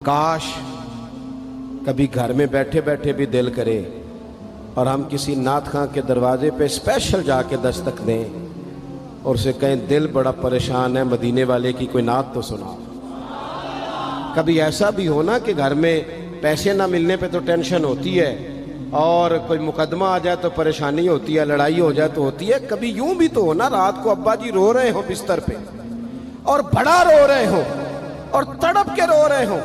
काश कभी घर में बैठे बैठे भी दिल करे और हम किसी नात खां के दरवाजे पे स्पेशल जाके दस्तक दें और उसे कहें दिल बड़ा परेशान है, मदीने वाले की कोई नात तो सुना। कभी ऐसा भी हो ना कि घर में पैसे ना मिलने पे तो टेंशन होती है और कोई मुकदमा आ जाए तो परेशानी होती है, लड़ाई हो जाए तो होती है। कभी यूं भी तो हो ना, रात को अब्बा जी रो रहे हो बिस्तर पे और बड़ा रो रहे हो और तड़प के रो रहे हो,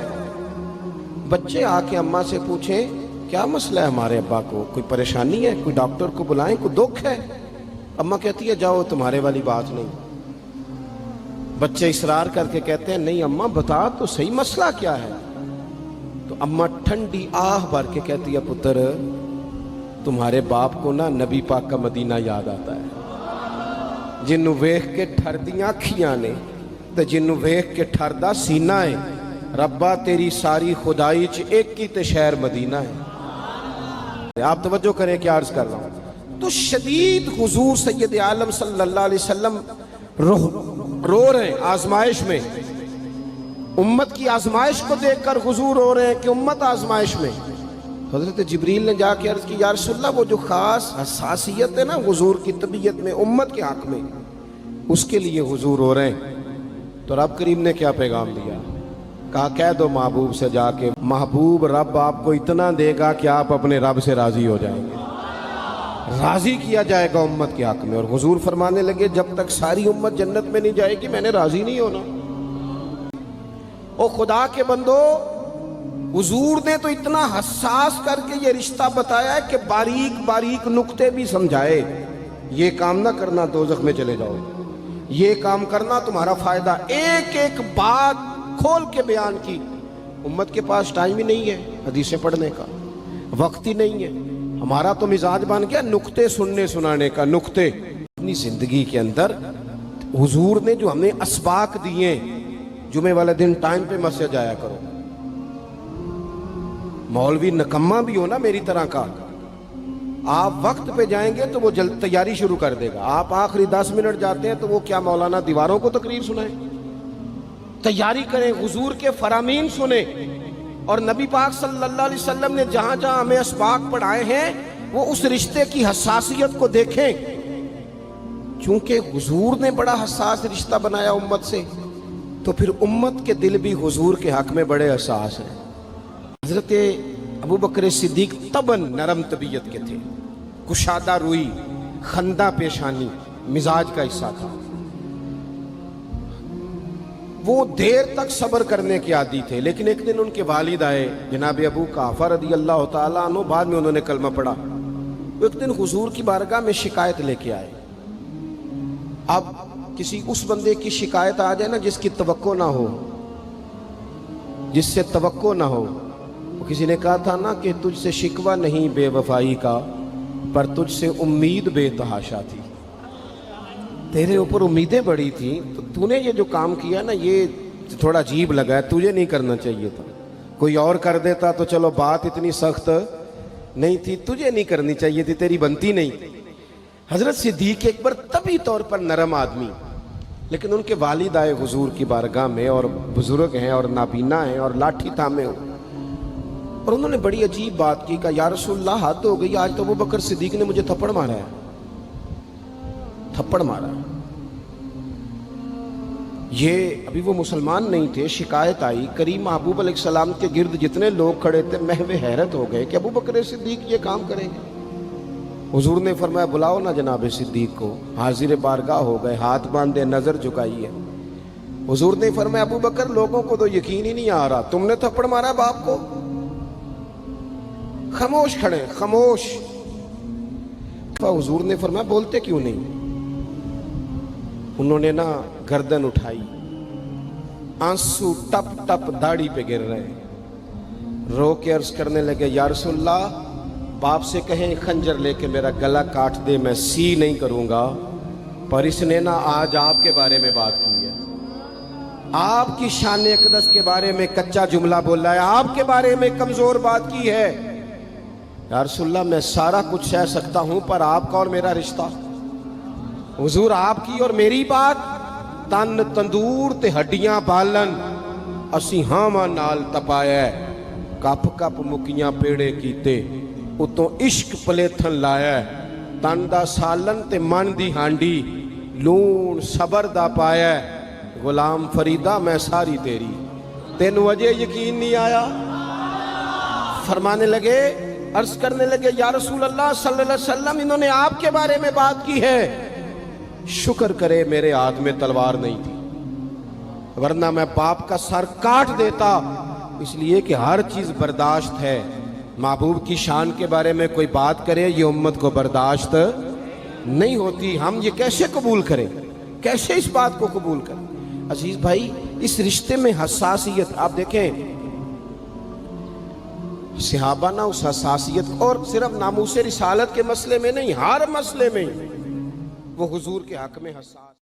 बच्चे आके अम्मा से पूछें क्या मसला है हमारे अब्बा को, कोई परेशानी है, कोई डॉक्टर को बुलाएं, कोई दुख है। अम्मा कहती है जाओ तुम्हारे वाली बात नहीं। बच्चे इसरार करके कहते हैं नहीं अम्मा बता तो सही मसला क्या है। तो अम्मा ठंडी आह भर के कहती है पुत्र तुम्हारे बाप को ना नबी पाक का मदीना याद आता है, जिन्नू वेख के ठरदियां अखियां ने ते जिन्नू वेख के ठरदा सीना है। रब्बा तेरी सारी खुदाई च एक ही ते शहर मदीना है। आप तवज्जो करें क्या अर्ज कर रहा हूं। तो शदीद हुजूर सैयद आलम सल्लल्लाहु अलैहि वसल्लम रो रहे हैं आजमाइश में, उम्मत की आजमाइश को देखकर हुजूर रो रहे हैं कि उम्मत आजमाइश में। हजरत जिब्रील ने जाके अर्ज की या रसूलल्लाह वो जो खास हसासियत है ना हुजूर की तबीयत में उम्मत के हक में, उसके लिए हुजूर रो रहे हैं। तो रब करीम ने क्या पैगाम दिया, कहा कह दो महबूब से जाके महबूब रब आपको इतना देगा कि आप अपने रब से राजी हो जाएंगे, राजी किया जाएगा उम्मत के हक में। और हुजूर फरमाने लगे जब तक सारी उम्मत जन्नत में नहीं जाएगी मैंने राजी नहीं होना। ओ खुदा के बंदो, हुजूर ने तो इतना हसास करके ये रिश्ता बताया है कि बारीक बारीक नुक्ते भी समझाए। ये काम ना करना दोजख में चले जाओ, ये काम करना तुम्हारा फायदा, एक एक बात खोल के बयान की। उम्मत के पास टाइम ही नहीं है हदीसें पढ़ने का, वक्त ही नहीं है। हमारा तो मिजाज बन गया नुक्ते सुनने सुनाने का। नुक्ते अपनी जिंदगी के अंदर हुजूर ने जो हमें असबाक दिए, जुमे वाले दिन टाइम पे मस्जिद जाया करो। मौलवी नकम्मा भी हो ना मेरी तरह का, आप वक्त पे जाएंगे तो वो जल्द तैयारी शुरू कर देगा। आप आखिरी 10 मिनट जाते हैं तो वो क्या मौलाना दीवारों को तकरीर सुनाए। तैयारी करें, हुजूर के फरामीन सुने और नबी पाक सल्लल्लाहु अलैहि वसल्लम ने जहां जहां हमें असबाक पढ़ाए हैं वो उस रिश्ते की हसासियत को देखें। चूंकि हुजूर ने बड़ा हसास रिश्ता बनाया उम्मत से, तो फिर उम्मत के दिल भी हुजूर के हक में बड़े हसास हैं। हजरत अबू बकर सिद्दीक तबन नरम तबीयत के थे, कुशादा रुई, खंदा पेशानी मिजाज का हिस्सा था। वो देर तक सब्र करने के आदी थे। लेकिन एक दिन उनके वालिद आए जनाब अबू काफा रदी अल्लाह ताला अन्हु, बाद में उन्होंने कलमा पढ़ा। वो एक दिन हुजूर की बारगाह में शिकायत लेके आए। अब किसी उस बंदे की शिकायत आ जाए ना जिसकी तवक्को ना हो, जिससे तवक्को ना हो। वो किसी ने कहा था ना कि तुझसे शिकवा नहीं बेवफाई का, पर तुझसे उम्मीद बेतहाशा थी। तेरे ऊपर उम्मीदें बड़ी थी, तो तूने ये जो काम किया ना ये थोड़ा अजीब लगा है, तुझे नहीं करना चाहिए था। कोई और कर देता तो चलो बात इतनी सख्त नहीं थी, तुझे नहीं करनी चाहिए थी, तेरी बनती नहीं। हजरत सिद्दीक एक बार तभी तौर पर नरम आदमी, लेकिन उनके वालिद आए हुजूर की बारगाह में और बुजुर्ग हैं और नाबीना हैं और लाठी थामे हो, और उन्होंने बड़ी अजीब बात की। कहा या रसूलल्लाह हद हो गई, आज तो अबू बकर सिद्दीक ने मुझे थप्पड़ मारा है, थप्पड़ मारा। ये अभी वो मुसलमान नहीं थे, शिकायत आई। करीम महबूब अलैहिस्सलाम के गिर्द जितने लोग खड़े थे महवे हैरत हो गए कि अबू बकर सिद्दीक ये काम करेंगे। हुजूर ने फरमाया बुलाओ ना जनाब सिद्दीक को। हाजिर बारगाह हो गए, हाथ बांधे, नजर झुकाई है। हुजूर ने फरमाया अबू बकर लोगों को तो यकीन ही नहीं आ रहा, तुमने थप्पड़ मारा बाप को। खामोश खड़े, खामोश। हुजूर ने फरमाया बोलते क्यों नहीं। उन्होंने ना गर्दन उठाई, आंसू टप टप दाढ़ी पे गिर रहे, रो के अर्ज करने लगे या रसूलल्लाह बाप से कहें खंजर लेके मेरा गला काट दे, मैं सी नहीं करूंगा। पर इसने ना आज आपके बारे में बात की है, आपकी शान अक़दस के बारे में कच्चा जुमला बोला है, आपके बारे में कमजोर बात की है। या रसूलल्लाह मैं सारा कुछ सह सकता हूं, पर आपका और मेरा रिश्ता, हुजूर आपकी और मेरी बात तन तंदूर ते हड्डियां बालन, ਅਸੀਂ ਹਾਂਵਾਂ ਨਾਲ ਤਪਾਇਆ, ਕੱਪ ਕੱਪ ਮੁਕੀਆਂ ਪੇੜੇ ਕੀਤੇ, ਉਤੋਂ ਇਸ਼ਕ ਪਲੇਥਨ ਲਾਇਆ, ਤਨ ਦਾ ਸਾਲਨ ਤੇ ਮਨ ਦੀ ਹਾਂਡੀ, ਲੂਣ ਸਬਰ ਦਾ ਪਾਇਆ, ਗੁਲਾਮ ਫਰੀਦਾ ਮੈਂ ਸਾਰੀ तेरी। तेनू अजे यकीन नहीं आया? फरमाने लगे, अर्ज करने लगे, या रसूल अल्लाह सल्लल्लाहु अलैहि वसल्लम, इन्होंने आपके बारे में बात की है, शुक्र करे मेरे हाथ में तलवार नहीं थी, वरना मैं बाप का सर काट देता। इसलिए कि हर चीज बर्दाश्त है। महबूब की शान के बारे में कोई बात करे, ये उम्मत को बर्दाश्त नहीं होती। हम ये कैसे कबूल करें, कैसे इस बात को कबूल करें? अजीज भाई, इस रिश्ते में हसासियत आप देखें, सहाबा ना उस हसासियत, और सिर्फ नामूस रिसालत के मसले में नहीं, हर मसले में वो हुजूर के हक में हसास।